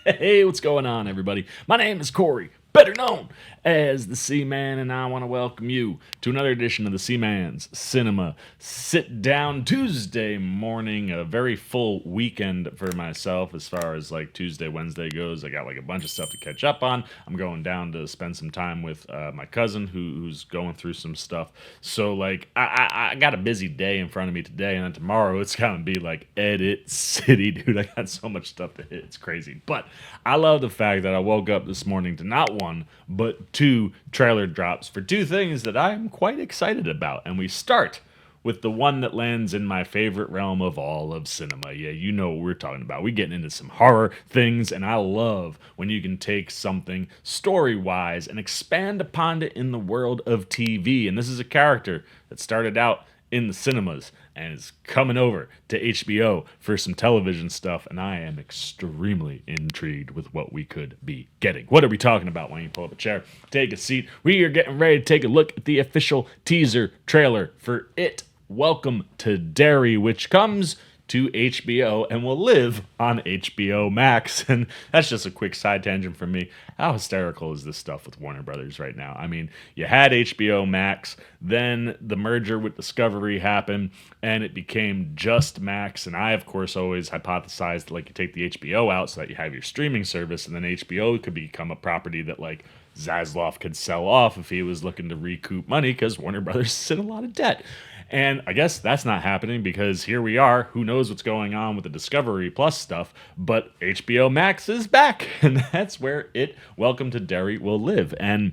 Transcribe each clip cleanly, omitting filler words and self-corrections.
Hey, what's going on, everybody? My name is Corey, better known as the Seaman, and I want to welcome you to another edition of the Seaman's Cinema Sit Down Tuesday morning. A very full weekend for myself as far as like Tuesday, Wednesday goes. I got like a bunch of stuff to catch up on. I'm going down to spend some time with my cousin who's going through some stuff. So like I got a busy day in front of me today, and then tomorrow it's gonna be like edit city, dude. I got so much stuff to hit. It's crazy. But I love the fact that I woke up this morning to not one, but two trailer drops for two things that I'm quite excited about. And we start with the one that lands in my favorite realm of all of cinema. Yeah, you know what we're talking about. We're getting into some horror things, and I love when you can take something story-wise and expand upon it in the world of TV. And this is a character that started out in the cinemas and is coming over to HBO for some television stuff, and I am extremely intrigued with what we could be getting. What are we talking about? Why don't you pull up a chair, take a seat? We are getting ready to take a look at the official teaser trailer for It, Welcome to Derry, which comes to HBO and will live on HBO Max. And that's just a quick side tangent from me. How hysterical is this stuff with Warner Brothers right now? I mean, you had HBO Max, then the merger with Discovery happened, and it became just Max. And I, of course, always hypothesized like you take the HBO out so that you have your streaming service, and then HBO could become a property that like Zaslav could sell off if he was looking to recoup money, because Warner Brothers is in a lot of debt. And I guess that's not happening because here we are. Who knows what's going on with the Discovery Plus stuff, but HBO Max is back, and that's where It, Welcome to Derry will live. And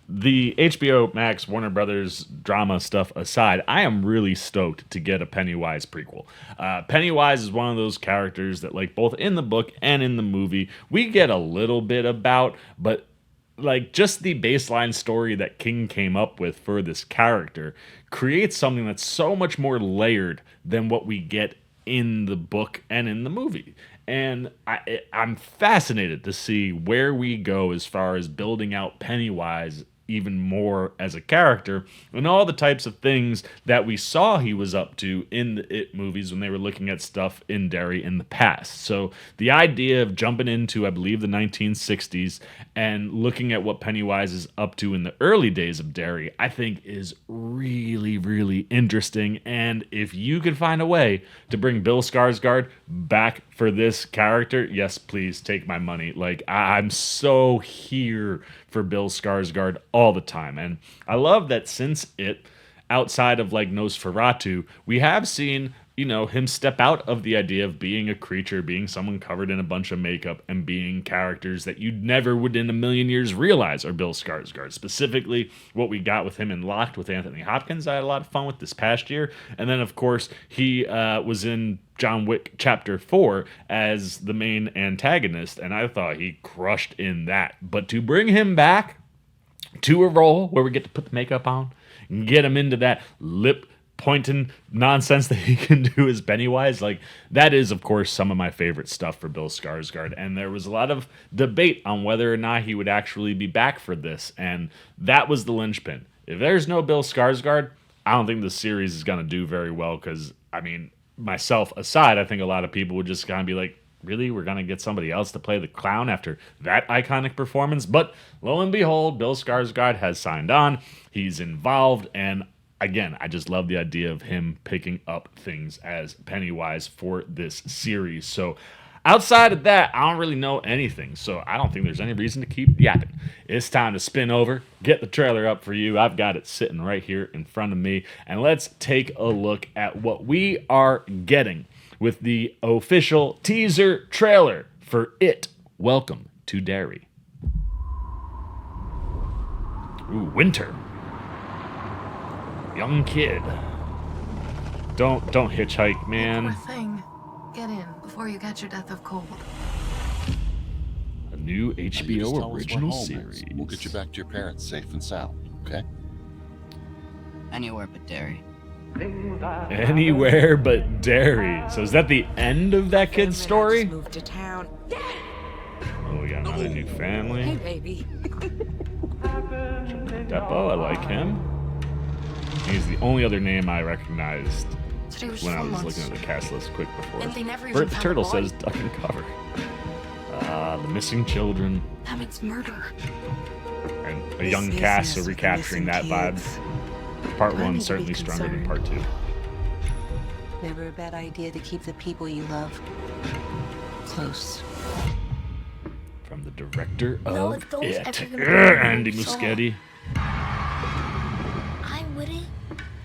the HBO Max Warner Brothers drama stuff aside, I am really stoked to get a Pennywise prequel. Pennywise is one of those characters that, like, both in the book and in the movie, we get a little bit about, but like just the baseline story that King came up with for this character creates something that's so much more layered than what we get in the book and in the movie. And I'm fascinated to see where we go as far as building out Pennywise even more as a character and all the types of things that we saw he was up to in the It movies when they were looking at stuff in Derry in the past. So the idea of jumping into, I believe, the 1960s and looking at what Pennywise is up to in the early days of Derry, I think is really, really interesting. And if you could find a way to bring Bill Skarsgård back for this character, yes, please take my money. Like, I'm so here for Bill Skarsgård all the time. And I love that since It, outside of like Nosferatu, we have seen, you know, him step out of the idea of being a creature, being someone covered in a bunch of makeup, and being characters that you never would in a million years realize are Bill Skarsgård. Specifically, what we got with him in Locked with Anthony Hopkins, I had a lot of fun with this past year. And then, of course, he was in John Wick Chapter 4 as the main antagonist, and I thought he crushed in that. But to bring him back to a role where we get to put the makeup on and get him into that lip pointing nonsense that he can do as Pennywise, like, that is, of course, some of my favorite stuff for Bill Skarsgård. And there was a lot of debate on whether or not he would actually be back for this, and that was the linchpin. If there's no Bill Skarsgård, I don't think the series is going to do very well, because, I mean, myself aside, I think a lot of people would just kind of be like, really? We're going to get somebody else to play the clown after that iconic performance? But lo and behold, Bill Skarsgård has signed on. He's involved, and again, I just love the idea of him picking up things as Pennywise for this series. So outside of that, I don't really know anything, so I don't think there's any reason to keep yapping. It's time to spin over, get the trailer up for you. I've got it sitting right here in front of me, and let's take a look at what we are getting with the official teaser trailer for It, Welcome to Derry. Ooh, winter. Young kid. Don't hitchhike, man. Poor thing. Get in before you catch your death of cold. A new HBO original series. We'll get you back to your parents safe and sound, okay? Anywhere but Derry. Anywhere but Derry. So is that the end of that kid's story? Moved to town. Oh, we got another new Hey, family. baby. Depot, I like him. He's the only other name I recognized Today was when I 4 was months. looking at the cast list quick before. And they never even Bert the found Turtle a body. says duck and cover. The missing children, That means murder. and a young cast, so recapturing that vibe. Part one certainly stronger than part two. Never a bad idea to keep the people you love close. From the director No, of if those It, ever gonna be Andy removed, so- Muschietti. I wouldn't.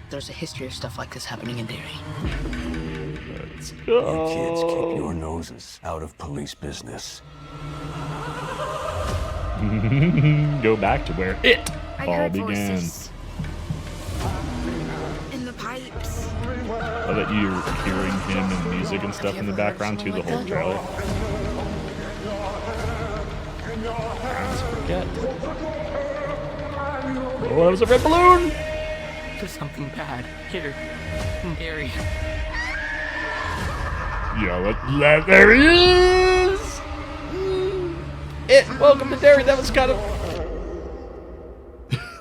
There's a history of stuff like this happening in Derry. Let's You go. kids keep your noses out of police business. Go back to where it I all heard began. voices. In the pipes. I bet you're hearing him and music and stuff in the background too, the whole trailer. Let's forget. Oh, that was a red balloon! There's something bad here in Derry. Yeah, there he is! It, welcome to Derry. That was kind of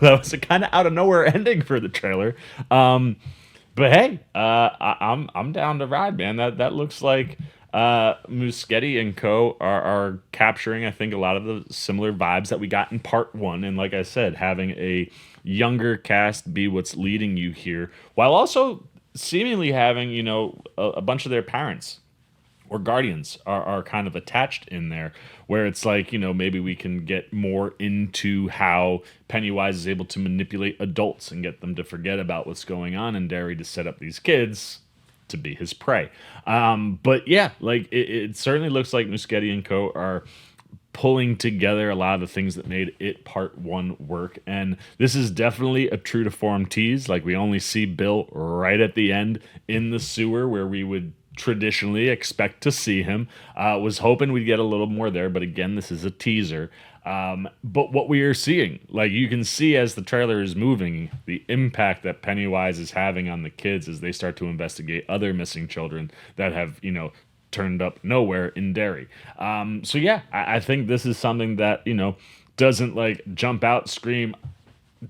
that was a kind of out of nowhere ending for the trailer. But hey, I'm down to ride, man. That looks like Muschietti and co are capturing, I think, a lot of the similar vibes that we got in part one. And like I said, having a younger cast be what's leading you here, while also seemingly having, you know, a bunch of their parents or guardians are kind of attached in there, where it's like, you know, maybe we can get more into how Pennywise is able to manipulate adults and get them to forget about what's going on in Derry to set up these kids to be his prey. But yeah, like it certainly looks like Muschietti and co are pulling together a lot of the things that made It Part 1 work. And this is definitely a true to form tease. Like, we only see Bill right at the end in the sewer where we would traditionally expect to see him. Was hoping we'd get a little more there, but again, this is a teaser. But what we are seeing, like, you can see as the trailer is moving, the impact that Pennywise is having on the kids as they start to investigate other missing children that have, you know, turned up nowhere in Derry. So yeah, I think this is something that, you know, doesn't like jump out, scream,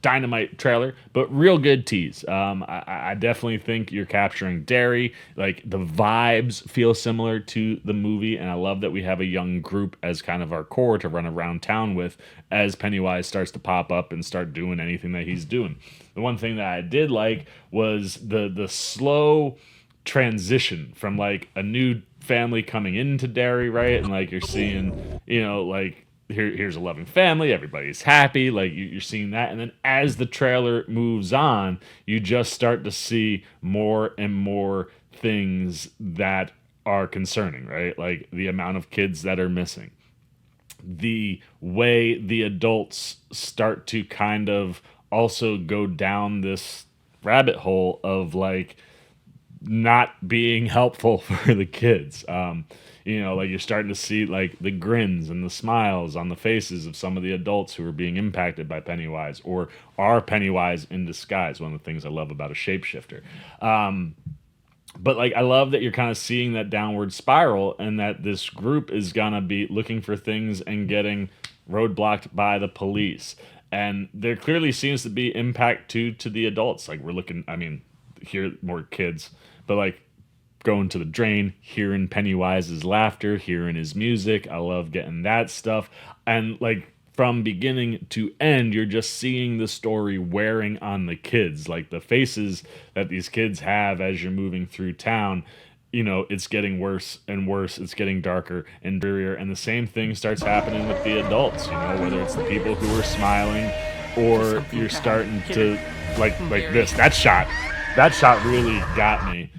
dynamite trailer, but real good tease. I definitely think you're capturing Derry. Like, the vibes feel similar to the movie, and I love that we have a young group as kind of our core to run around town with as Pennywise starts to pop up and start doing anything that he's doing. The one thing that I did like was the slow transition from like a new family coming into Derry, right? And like you're seeing, you know, like here's a loving family, everybody's happy, like you're seeing that, and then as the trailer moves on, you just start to see more and more things that are concerning, right? Like the amount of kids that are missing, the way the adults start to kind of also go down this rabbit hole of like not being helpful for the kids. You know, like you're starting to see like the grins and the smiles on the faces of some of the adults who are being impacted by Pennywise or are Pennywise in disguise. One of the things I love about a shapeshifter. But like, I love that you're kind of seeing that downward spiral and that this group is gonna be looking for things and getting roadblocked by the police. And there clearly seems to be impact to the adults. Like, we're looking, I mean, here more kids, but like going to the drain, hearing Pennywise's laughter, hearing his music. I love getting that stuff. And like, from beginning to end, you're just seeing the story wearing on the kids. Like, the faces that these kids have as you're moving through town, you know, it's getting worse and worse. It's getting darker and drearier. And the same thing starts happening with the adults, you know, whether it's the people who are smiling or you're starting to like this. That shot really got me.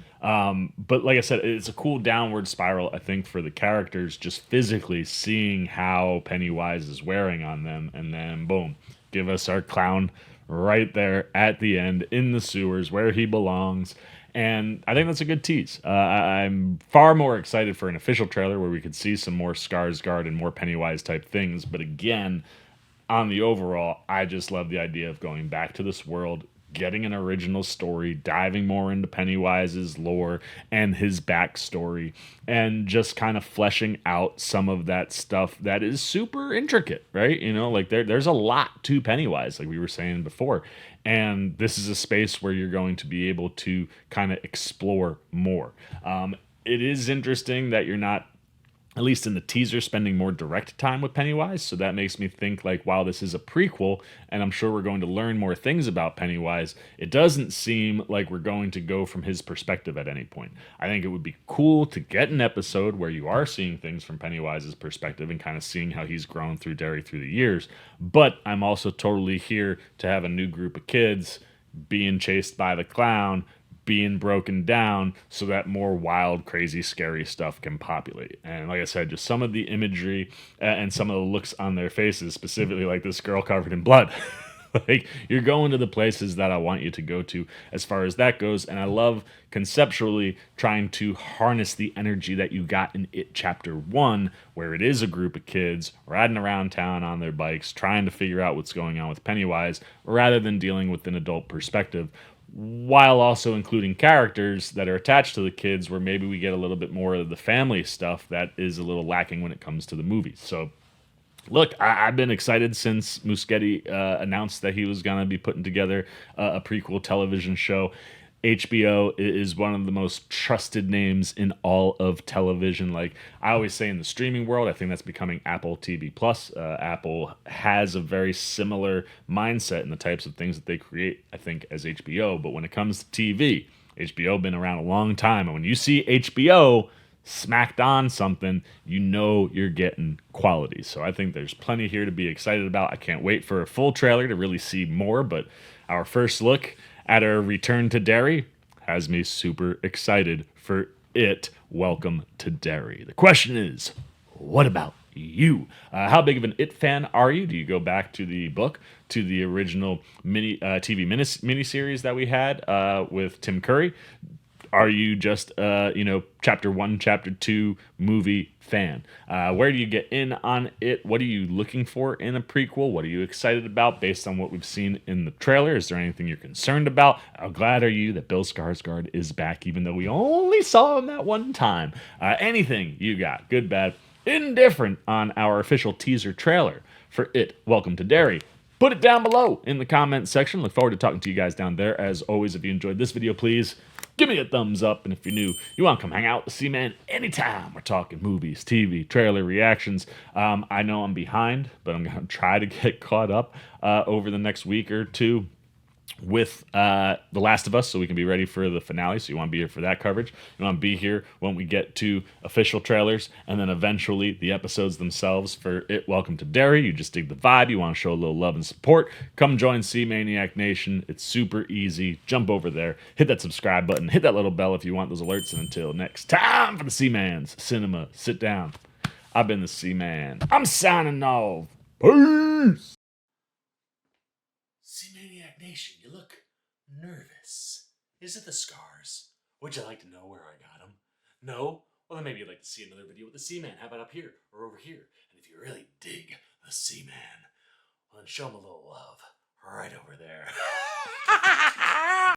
But like I said, it's a cool downward spiral, I think, for the characters, just physically seeing how Pennywise is wearing on them. And then, boom, give us our clown right there at the end in the sewers where he belongs. And I think that's a good tease. I'm far more excited for an official trailer where we could see some more Skarsgård and more Pennywise type things. But again, on the overall, I just love the idea of going back to this world, getting an original story, diving more into Pennywise's lore and his backstory, and just kind of fleshing out some of that stuff that is super intricate, right? You know, like there's a lot to Pennywise, like we were saying before. And this is a space where you're going to be able to kind of explore more. It is interesting that you're not at least in the teaser, spending more direct time with Pennywise. So that makes me think like, while this is a prequel, and I'm sure we're going to learn more things about Pennywise, it doesn't seem like we're going to go from his perspective at any point. I think it would be cool to get an episode where you are seeing things from Pennywise's perspective and kind of seeing how he's grown through Derry through the years. But I'm also totally here to have a new group of kids being chased by the clown, being broken down, so that more wild, crazy, scary stuff can populate. And like I said, just some of the imagery and some of the looks on their faces, specifically like this girl covered in blood. Like, you're going to the places that I want you to go to as far as that goes. And I love conceptually trying to harness the energy that you got in It Chapter 1, where it is a group of kids riding around town on their bikes, trying to figure out what's going on with Pennywise, rather than dealing with an adult perspective, while also including characters that are attached to the kids, where maybe we get a little bit more of the family stuff that is a little lacking when it comes to the movies. So look, I've been excited since Muschietti announced that he was going to be putting together a prequel television show. HBO is one of the most trusted names in all of television. Like I always say, in the streaming world, I think that's becoming Apple TV Plus. Apple has a very similar mindset in the types of things that they create, I think, as HBO. But when it comes to TV, HBO been around a long time. And when you see HBO smacked on something, you know you're getting quality. So I think there's plenty here to be excited about. I can't wait for a full trailer to really see more. But our first look at our return to Derry has me super excited for it. Welcome to Derry. The question is, what about you? How big of an It fan are you? Do you go back to the book, to the original TV miniseries that we had with Tim Curry? Are you just chapter 1, chapter 2 movie fan? Where do you get in on it? What are you looking for in a prequel? What are you excited about based on what we've seen in the trailer? Is there anything you're concerned about? How glad are you that Bill Skarsgård is back, even though we only saw him that one time? Anything you got, good, bad, indifferent, on our official teaser trailer for It, Welcome to Derry, put it down below in the comment section. Look forward to talking to you guys down there. As always, if you enjoyed this video, please give me a thumbs up. And if you're new, you want to come hang out with C-Man anytime. We're talking movies, TV, trailer reactions. I know I'm behind, but I'm going to try to get caught up over the next week or two with The Last of Us, so we can be ready for the finale. So you want to be here for that coverage. You want to be here when we get to official trailers, and then eventually the episodes themselves for It, Welcome to Derry. You just dig the vibe. You want to show a little love and support. Come join C-Maniac Nation. It's super easy. Jump over there. Hit that subscribe button. Hit that little bell if you want those alerts. And until next time, for the C-Man's Cinema Sit Down, I've been the C-Man. I'm signing off. Peace! C-Maniac Nation, you look nervous. Is it the scars? Would you like to know where I got them? No? Well, then maybe you'd like to see another video with the C-Man. How about up here or over here? And if you really dig the C-Man, well, then show him a little love right over there.